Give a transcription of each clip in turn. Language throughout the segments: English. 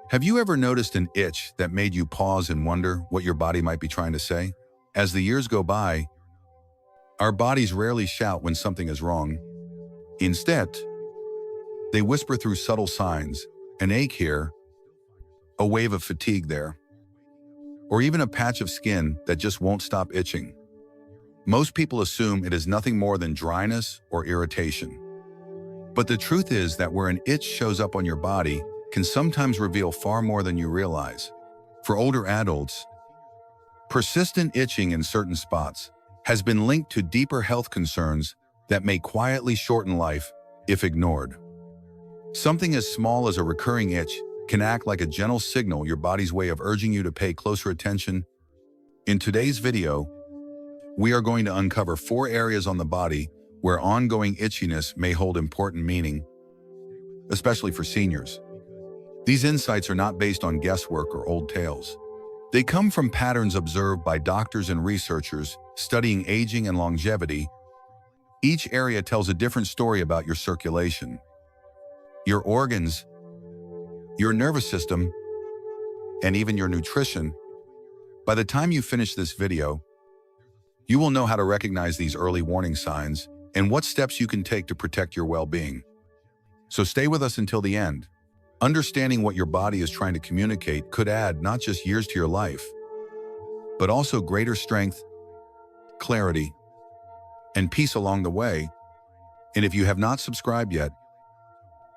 Have you ever noticed an itch that made you pause and wonder what your body might be trying to say? As the years go by, our bodies rarely shout when something is wrong. Instead, they whisper through subtle signs, an ache here, a wave of fatigue there, or even a patch of skin that just won't stop itching. Most people assume it is nothing more than dryness or irritation. But the truth is that where an itch shows up on your body can sometimes reveal far more than you realize. For older adults, persistent itching in certain spots has been linked to deeper health concerns that may quietly shorten life if ignored. Something as small as a recurring itch can act like a gentle signal, your body's way of urging you to pay closer attention. In today's video, we are going to uncover 4 areas on the body where ongoing itchiness may hold important meaning, especially for seniors. These insights are not based on guesswork or old tales. They come from patterns observed by doctors and researchers studying aging and longevity. Each area tells a different story about your circulation, your organs, your nervous system, and even your nutrition. By the time you finish this video, you will know how to recognize these early warning signs and what steps you can take to protect your well-being. So stay with us until the end. Understanding what your body is trying to communicate could add not just years to your life, but also greater strength, clarity, and peace along the way. And if you have not subscribed yet,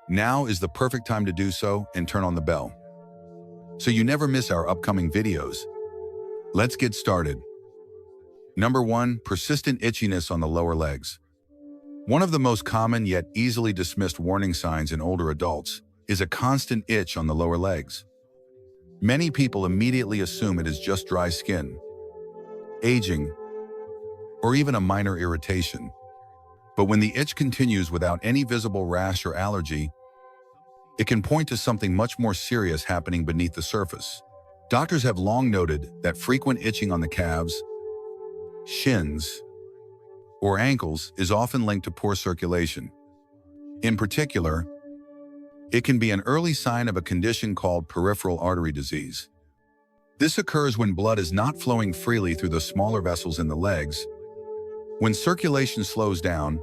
now is the perfect time to do so and turn on the bell, so you never miss our upcoming videos. Let's get started. Number 1, persistent itchiness on the lower legs. One of the most common yet easily dismissed warning signs in older adults is a constant itch on the lower legs. Many people immediately assume it is just dry skin, aging, or even a minor irritation. But when the itch continues without any visible rash or allergy, it can point to something much more serious happening beneath the surface. Doctors have long noted that frequent itching on the calves, shins, or ankles is often linked to poor circulation. In particular, it can be an early sign of a condition called peripheral artery disease. This occurs when blood is not flowing freely through the smaller vessels in the legs. When circulation slows down,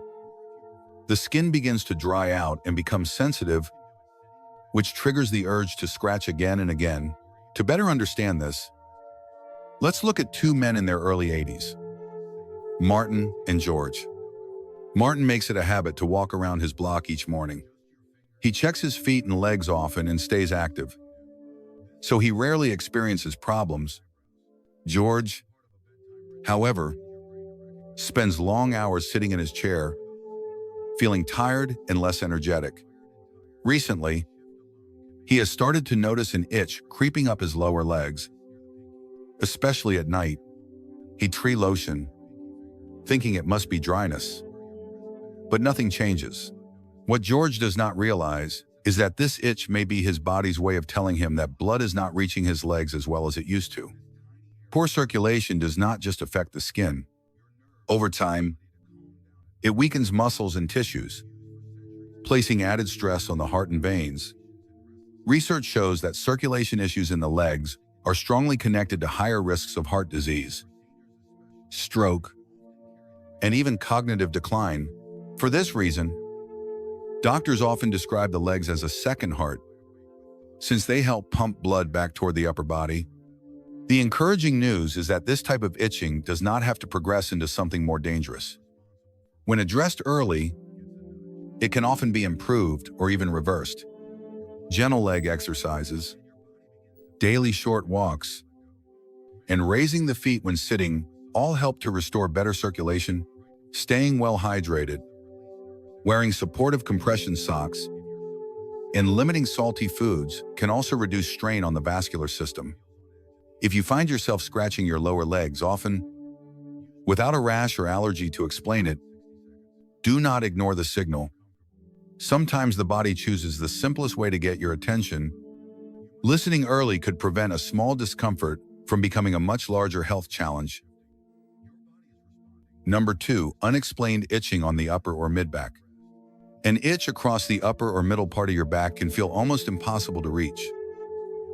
the skin begins to dry out and become sensitive, which triggers the urge to scratch again and again. To better understand this, let's look at 2 men in their early 80s, Martin and George. Martin makes it a habit to walk around his block each morning. He checks his feet and legs often and stays active, so he rarely experiences problems. George, however, spends long hours sitting in his chair, feeling tired and less energetic. Recently, he has started to notice an itch creeping up his lower legs, especially at night. He tries lotion, thinking it must be dryness, but nothing changes. What George does not realize is that this itch may be his body's way of telling him that blood is not reaching his legs as well as it used to. Poor circulation does not just affect the skin. Over time, it weakens muscles and tissues, placing added stress on the heart and veins. Research shows that circulation issues in the legs are strongly connected to higher risks of heart disease, stroke, and even cognitive decline. For this reason, doctors often describe the legs as a second heart, since they help pump blood back toward the upper body. The encouraging news is that this type of itching does not have to progress into something more dangerous. When addressed early, it can often be improved or even reversed. Gentle leg exercises, daily short walks, and raising the feet when sitting all help to restore better circulation. Staying well hydrated, wearing supportive compression socks, and limiting salty foods can also reduce strain on the vascular system. If you find yourself scratching your lower legs often, without a rash or allergy to explain it, do not ignore the signal. Sometimes the body chooses the simplest way to get your attention. Listening early could prevent a small discomfort from becoming a much larger health challenge. Number 2, unexplained itching on the upper or mid-back. An itch across the upper or middle part of your back can feel almost impossible to reach.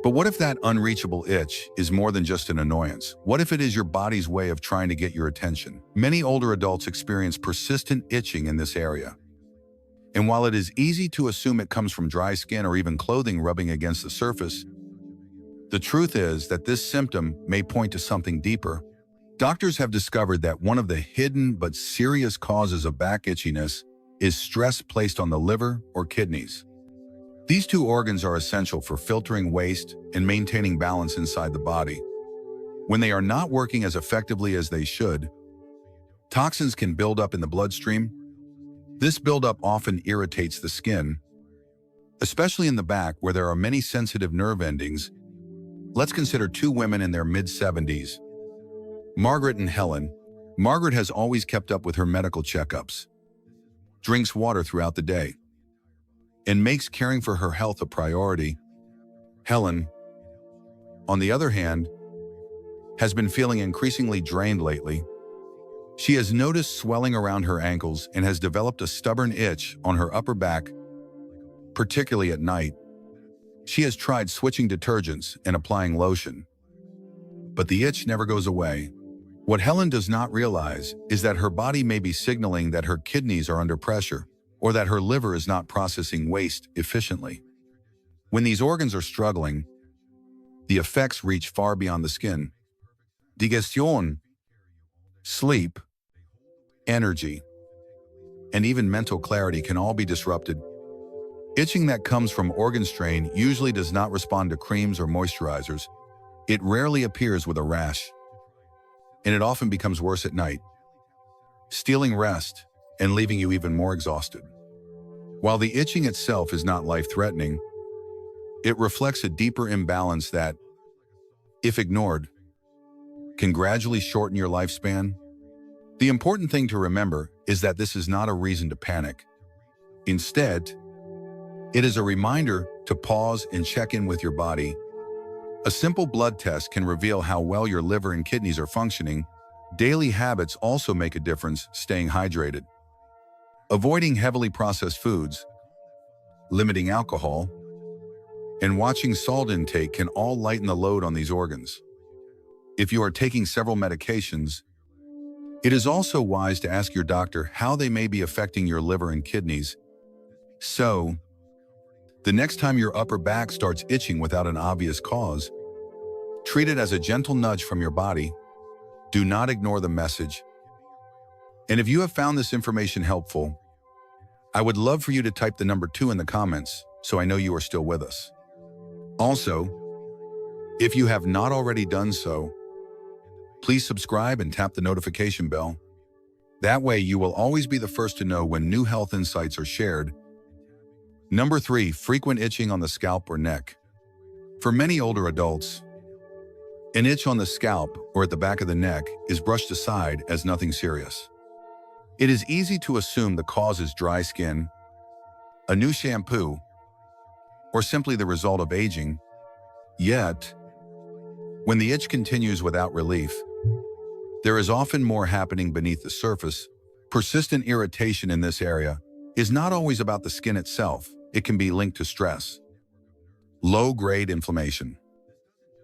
But what if that unreachable itch is more than just an annoyance? What if it is your body's way of trying to get your attention? Many older adults experience persistent itching in this area. And while it is easy to assume it comes from dry skin or even clothing rubbing against the surface, the truth is that this symptom may point to something deeper. Doctors have discovered that one of the hidden but serious causes of back itchiness is stress placed on the liver or kidneys. These two organs are essential for filtering waste and maintaining balance inside the body. When they are not working as effectively as they should, toxins can build up in the bloodstream. This buildup often irritates the skin, especially in the back where there are many sensitive nerve endings. Let's consider two women in their mid-70s, Margaret and Helen. Margaret has always kept up with her medical checkups, drinks water throughout the day, and makes caring for her health a priority. Helen, on the other hand, has been feeling increasingly drained lately. She has noticed swelling around her ankles and has developed a stubborn itch on her upper back, particularly at night. She has tried switching detergents and applying lotion, but the itch never goes away. What Helen does not realize is that her body may be signaling that her kidneys are under pressure or that her liver is not processing waste efficiently. When these organs are struggling, the effects reach far beyond the skin. Digestion, sleep, energy, and even mental clarity can all be disrupted. Itching that comes from organ strain usually does not respond to creams or moisturizers. It rarely appears with a rash, and it often becomes worse at night, stealing rest and leaving you even more exhausted. While the itching itself is not life-threatening, it reflects a deeper imbalance that, if ignored, can gradually shorten your lifespan. The important thing to remember is that this is not a reason to panic. Instead, it is a reminder to pause and check in with your body. A simple blood test can reveal how well your liver and kidneys are functioning. Daily habits also make a difference. Staying hydrated, avoiding heavily processed foods, limiting alcohol, and watching salt intake can all lighten the load on these organs. If you are taking several medications, it is also wise to ask your doctor how they may be affecting your liver and kidneys. So, the next time your upper back starts itching without an obvious cause, treat it as a gentle nudge from your body. Do not ignore the message. And if you have found this information helpful, I would love for you to type the number 2 in the comments so I know you are still with us. Also, if you have not already done so, please subscribe and tap the notification bell. That way you will always be the first to know when new health insights are shared. Number 3, frequent itching on the scalp or neck. For many older adults, an itch on the scalp or at the back of the neck is brushed aside as nothing serious. It is easy to assume the cause is dry skin, a new shampoo, or simply the result of aging. Yet, when the itch continues without relief, there is often more happening beneath the surface. Persistent irritation in this area is not always about the skin itself. It can be linked to stress, low-grade inflammation,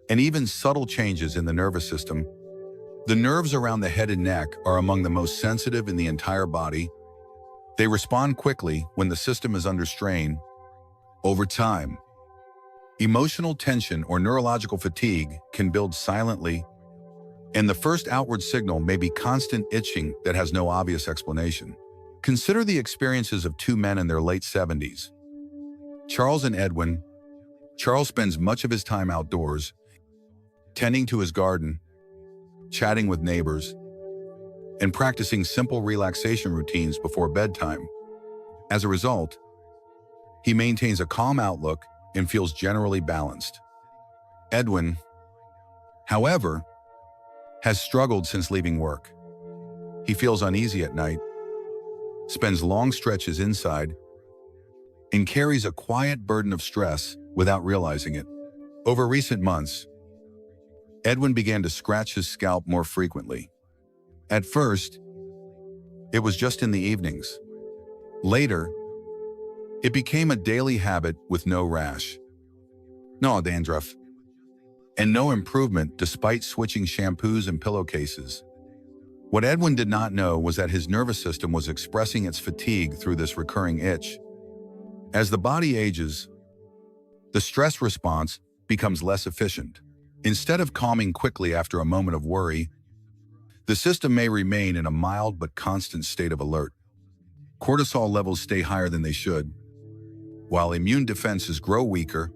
and even subtle changes in the nervous system. The nerves around the head and neck are among the most sensitive in the entire body. They respond quickly when the system is under strain. Over time, emotional tension or neurological fatigue can build silently, and the first outward signal may be constant itching that has no obvious explanation. Consider the experiences of two men in their late 70s, Charles and Edwin. Charles spends much of his time outdoors, tending to his garden, chatting with neighbors, and practicing simple relaxation routines before bedtime. As a result, he maintains a calm outlook and feels generally balanced. Edwin, however, has struggled since leaving work. He feels uneasy at night, spends long stretches inside, and carries a quiet burden of stress without realizing it. Over recent months, Edwin began to scratch his scalp more frequently. At first, it was just in the evenings. Later, it became a daily habit with no rash, no dandruff, and no improvement despite switching shampoos and pillowcases. What Edwin did not know was that his nervous system was expressing its fatigue through this recurring itch. As the body ages, the stress response becomes less efficient. Instead of calming quickly after a moment of worry, the system may remain in a mild but constant state of alert. Cortisol levels stay higher than they should, while immune defenses grow weaker.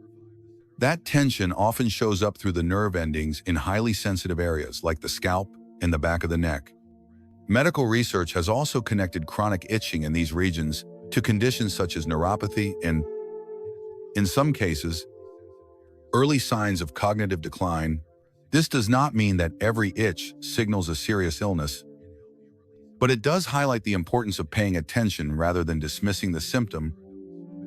That tension often shows up through the nerve endings in highly sensitive areas like the scalp and the back of the neck. Medical research has also connected chronic itching in these regions to conditions such as neuropathy and, in some cases, early signs of cognitive decline. This does not mean that every itch signals a serious illness, but it does highlight the importance of paying attention rather than dismissing the symptom.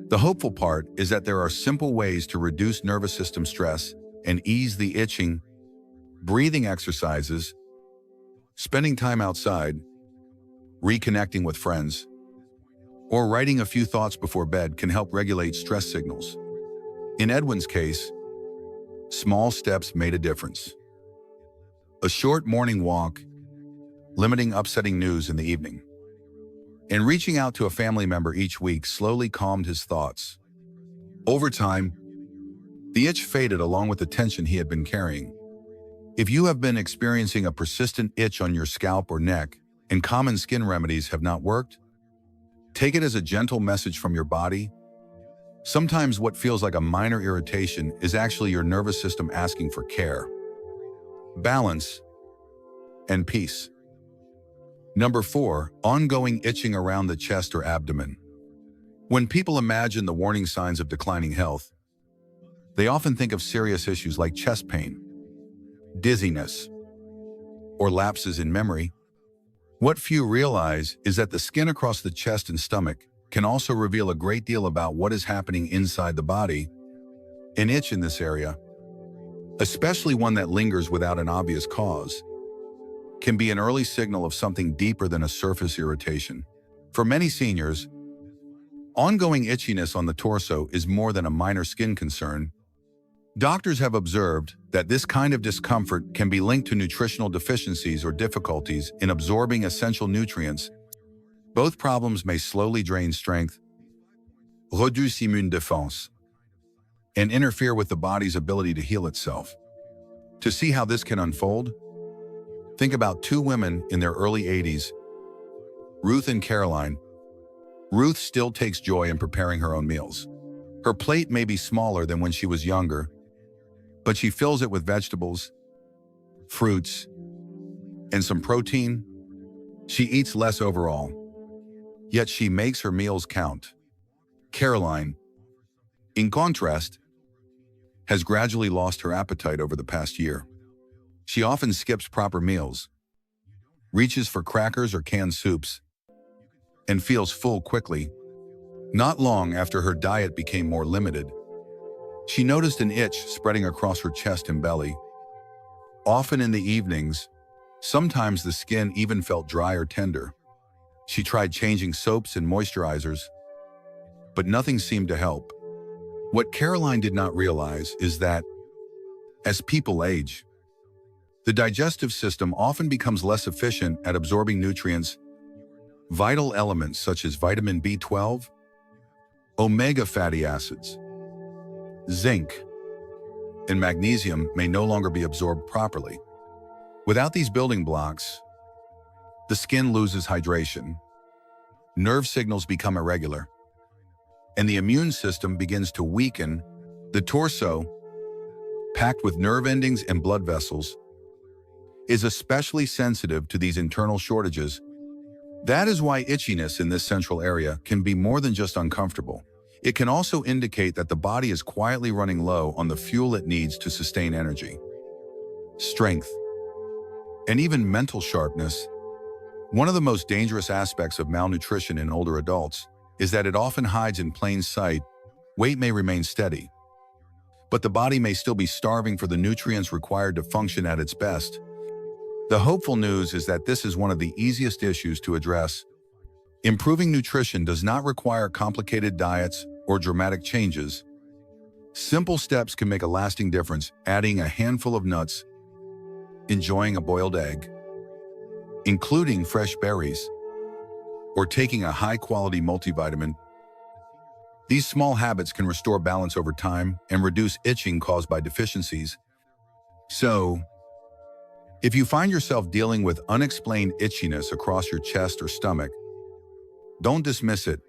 The hopeful part is that there are simple ways to reduce nervous system stress and ease the itching. Breathing exercises, spending time outside, reconnecting with friends, or writing a few thoughts before bed can help regulate stress signals. In Edwin's case, small steps made a difference. A short morning walk, limiting upsetting news in the evening, and reaching out to a family member each week slowly calmed his thoughts. Over time, the itch faded along with the tension he had been carrying. If you have been experiencing a persistent itch on your scalp or neck and common skin remedies have not worked, take it as a gentle message from your body. Sometimes what feels like a minor irritation is actually your nervous system asking for care, balance, and peace. Number 4, ongoing itching around the chest or abdomen. When people imagine the warning signs of declining health, they often think of serious issues like chest pain, dizziness, or lapses in memory. What few realize is that the skin across the chest and stomach can also reveal a great deal about what is happening inside the body. An itch in this area, especially one that lingers without an obvious cause, can be an early signal of something deeper than a surface irritation. For many seniors, ongoing itchiness on the torso is more than a minor skin concern. Doctors have observed that this kind of discomfort can be linked to nutritional deficiencies or difficulties in absorbing essential nutrients. Both problems may slowly drain strength, reduce immune defense, and interfere with the body's ability to heal itself. To see how this can unfold, think about two women in their early 80s, Ruth and Caroline. Ruth still takes joy in preparing her own meals. Her plate may be smaller than when she was younger, but she fills it with vegetables, fruits, and some protein. She eats less overall, yet she makes her meals count. Caroline, in contrast, has gradually lost her appetite over the past year. She often skips proper meals, reaches for crackers or canned soups, and feels full quickly. Not long after her diet became more limited, she noticed an itch spreading across her chest and belly. Often in the evenings, sometimes the skin even felt dry or tender. She tried changing soaps and moisturizers, but nothing seemed to help. What Caroline did not realize is that, as people age, the digestive system often becomes less efficient at absorbing nutrients. Vital elements such as vitamin B12, omega fatty acids, zinc, and magnesium may no longer be absorbed properly. Without these building blocks, the skin loses hydration, nerve signals become irregular, and the immune system begins to weaken. The torso, packed with nerve endings and blood vessels, is especially sensitive to these internal shortages. That is why itchiness in this central area can be more than just uncomfortable. It can also indicate that the body is quietly running low on the fuel it needs to sustain energy, strength, and even mental sharpness. One of the most dangerous aspects of malnutrition in older adults is that it often hides in plain sight. Weight may remain steady, but the body may still be starving for the nutrients required to function at its best. The hopeful news is that this is one of the easiest issues to address. Improving nutrition does not require complicated diets or dramatic changes. Simple steps can make a lasting difference. Adding a handful of nuts, enjoying a boiled egg, including fresh berries, or taking a high-quality multivitamin. These small habits can restore balance over time and reduce itching caused by deficiencies. So, if you find yourself dealing with unexplained itchiness across your chest or stomach, don't dismiss it.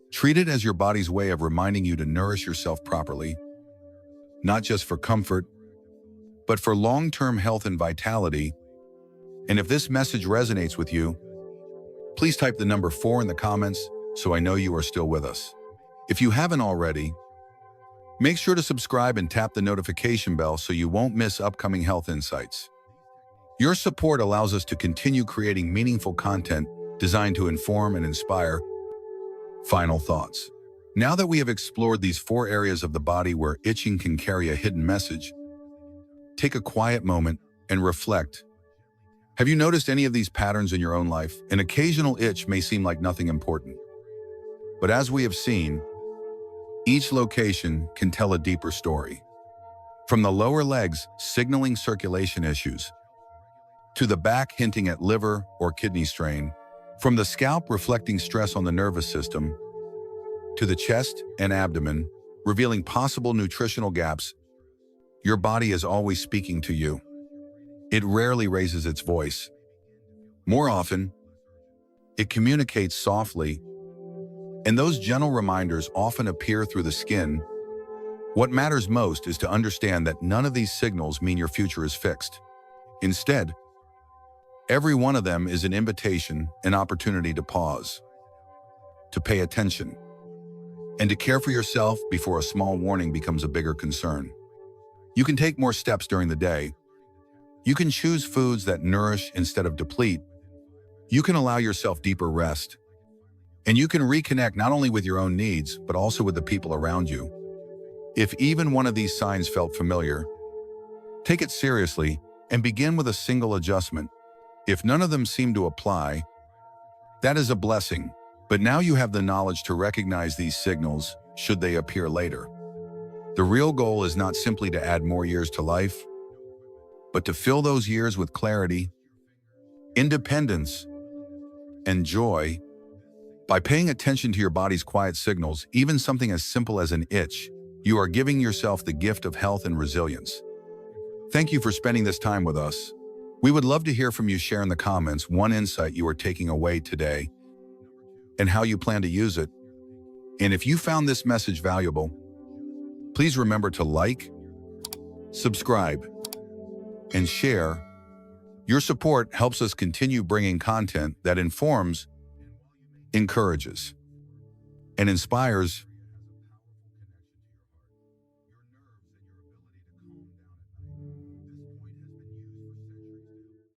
Treat it as your body's way of reminding you to nourish yourself properly, not just for comfort, but for long-term health and vitality. And if this message resonates with you, please type the number 4 in the comments so I know you are still with us. If you haven't already, make sure to subscribe and tap the notification bell so you won't miss upcoming health insights. Your support allows us to continue creating meaningful content designed to inform and inspire. Final thoughts. Now that we have explored these 4 areas of the body where itching can carry a hidden message, take a quiet moment and reflect. Have you noticed any of these patterns in your own life? An occasional itch may seem like nothing important, but as we have seen, each location can tell a deeper story. From the lower legs signaling circulation issues, to the back hinting at liver or kidney strain, from the scalp reflecting stress on the nervous system, to the chest and abdomen revealing possible nutritional gaps, your body is always speaking to you. It rarely raises its voice. More often, it communicates softly, and those gentle reminders often appear through the skin. What matters most is to understand that none of these signals mean your future is fixed. Instead, every one of them is an invitation, an opportunity to pause, to pay attention, and to care for yourself before a small warning becomes a bigger concern. You can take more steps during the day. You can choose foods that nourish instead of deplete. You can allow yourself deeper rest. And you can reconnect not only with your own needs, but also with the people around you. If even one of these signs felt familiar, take it seriously and begin with a single adjustment. If none of them seem to apply, that is a blessing. But now you have the knowledge to recognize these signals should they appear later. The real goal is not simply to add more years to life, but to fill those years with clarity, independence, and joy. By paying attention to your body's quiet signals, even something as simple as an itch, you are giving yourself the gift of health and resilience. Thank you for spending this time with us. We would love to hear from you. Share in the comments one insight you are taking away today and how you plan to use it. And if you found this message valuable, please remember to like, subscribe, and share. Your support helps us continue bringing content that informs, encourages, and inspires.